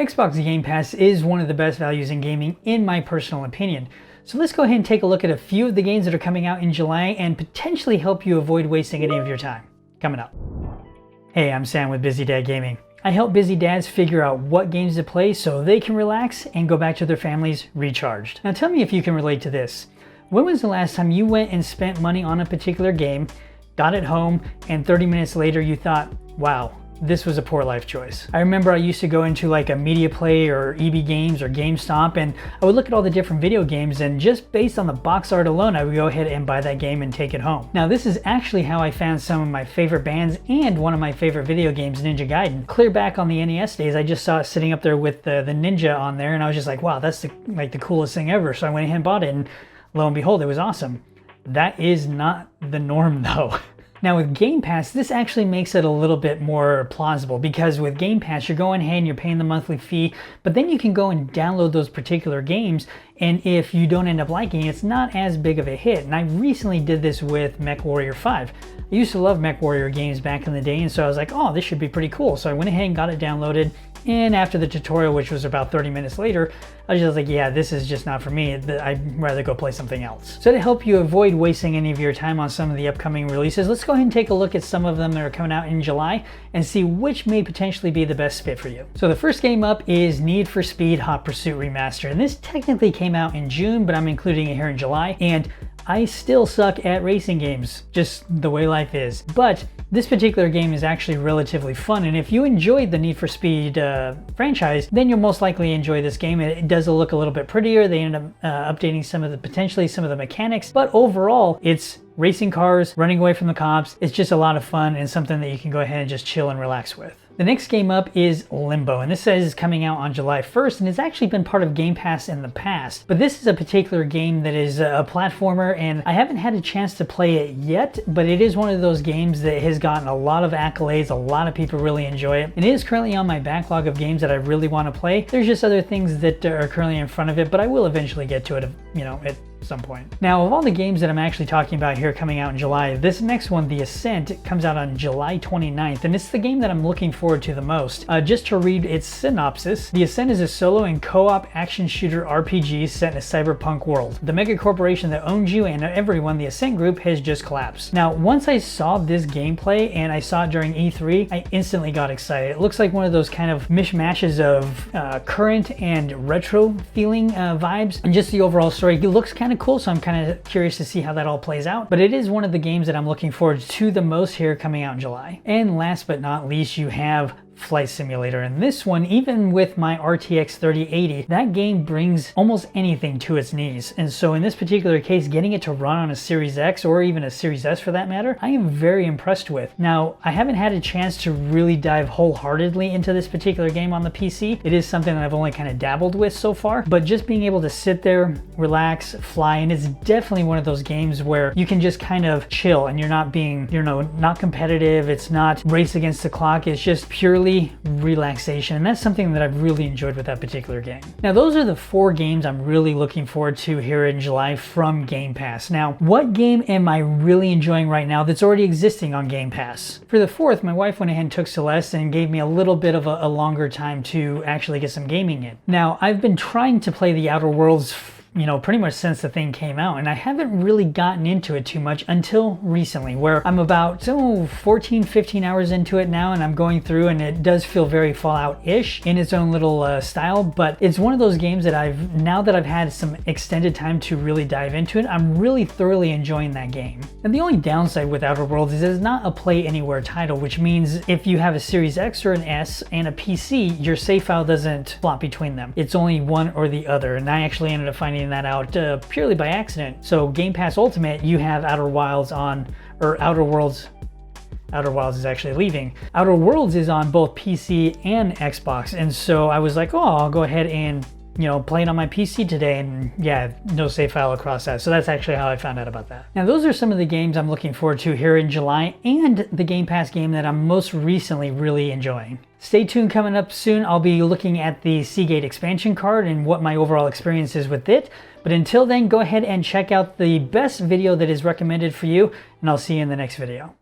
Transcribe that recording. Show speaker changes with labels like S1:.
S1: Xbox Game Pass is one of the best values in gaming in my personal opinion. So let's go ahead and take a look at a few of the games that are coming out in July and potentially help you avoid wasting any of your time. Coming up. Hey, I'm Sam with Busy Dad Gaming. I help busy dads figure out what games to play so they can relax and go back to their families recharged. Now tell me if you can relate to this. When was the last time you went and spent money on a particular game, got it home, and 30 minutes later you thought, wow, this was a poor life choice? I remember I used to go into like a Media Play or EB Games or GameStop, and I would look at all the different video games, and just based on the box art alone, I would go ahead and buy that game and take it home. Now this is actually how I found some of my favorite bands and one of my favorite video games, Ninja Gaiden. Clear back on the NES days, I just saw it sitting up there with the Ninja on there, and I was just like, wow, that's the coolest thing ever. So I went ahead and bought it, and lo and behold, it was awesome. That is not the norm though. Now with Game Pass, this actually makes it a little bit more plausible, because with Game Pass, you're going ahead and you're paying the monthly fee, but then you can go and download those particular games, and if you don't end up liking it, it's not as big of a hit. And I recently did this with MechWarrior 5. I used to love MechWarrior games back in the day, and so I was like, oh, this should be pretty cool. So I went ahead and got it downloaded, and after the tutorial, which was about 30 minutes later, I was just like, yeah, this is just not for me. I'd rather go play something else. So to help you avoid wasting any of your time on some of the upcoming releases, let's go ahead and take a look at some of them that are coming out in July and see which may potentially be the best fit for you. So the first game up is Need for Speed Hot Pursuit Remastered. And this technically came out in June, but I'm including it here in July. And I still suck at racing games, just the way life is. But this particular game is actually relatively fun, and if you enjoyed the Need for Speed franchise, then you'll most likely enjoy this game. It does look a little bit prettier. They ended up updating potentially some of the mechanics, but overall, it's racing cars, running away from the cops. It's just a lot of fun and something that you can go ahead and just chill and relax with. The next game up is Limbo, and this says is coming out on July 1st, and it's actually been part of Game Pass in the past. But this is a particular game that is a platformer, and I haven't had a chance to play it yet, but it is one of those games that has gotten a lot of accolades. A lot of people really enjoy it. And it is currently on my backlog of games that I really want to play. There's just other things that are currently in front of it, but I will eventually get to it, at some point. Now, of all the games that I'm actually talking about here coming out in July, this next one, The Ascent, comes out on July 29th, and it's the game that I'm looking forward to the most. Just to read its synopsis, The Ascent is a solo and co-op action shooter RPG set in a cyberpunk world. The mega corporation that owns you and everyone, the Ascent Group, has just collapsed. Now, once I saw this gameplay, and I saw it during E3, I instantly got excited. It looks like one of those kind of mishmashes of current and retro feeling vibes, and just the overall story. It looks kind of cool, so I'm kind of curious to see how that all plays out. But it is one of the games that I'm looking forward to the most here coming out in July. And last but not least, you have Flight Simulator, and this one, even with my RTX 3080, that game brings almost anything to its knees. And so in this particular case, getting it to run on a Series X or even a Series S for that matter, I am very impressed with. Now, I haven't had a chance to really dive wholeheartedly into this particular game on the PC. It is something that I've only kind of dabbled with so far, but just being able to sit there, relax, fly, and it's definitely one of those games where you can just kind of chill, and you're not being, not competitive. It's not race against the clock. It's just purely relaxation, and that's something that I've really enjoyed with that particular game. Now, those are the 4 games I'm really looking forward to here in July from Game Pass. Now, what game am I really enjoying right now that's already existing on Game Pass? For the 4th, my wife went ahead and took Celeste and gave me a little bit of a longer time to actually get some gaming in. Now, I've been trying to play the Outer Worlds pretty much since the thing came out, and I haven't really gotten into it too much until recently, where I'm about 14, 15 hours into it now, and I'm going through, and it does feel very Fallout-ish in its own little style, but it's one of those games that now that I've had some extended time to really dive into it, I'm really thoroughly enjoying that game. And the only downside with Outer Worlds is it's not a play anywhere title, which means if you have a Series X or an S and a PC, your save file doesn't flop between them. It's only one or the other, and I actually ended up finding that out purely by accident. So Game Pass Ultimate, you have Outer Worlds is actually leaving. Outer Worlds is on both PC and Xbox, and so I was like, oh, I'll go ahead and play it on my PC today, and yeah, no save file across that. So that's actually how I found out about that. Now, those are some of the games I'm looking forward to here in July, and the Game Pass game that I'm most recently really enjoying. Stay tuned, coming up soon, I'll be looking at the Seagate expansion card and what my overall experience is with it. But until then, go ahead and check out the best video that is recommended for you, and I'll see you in the next video.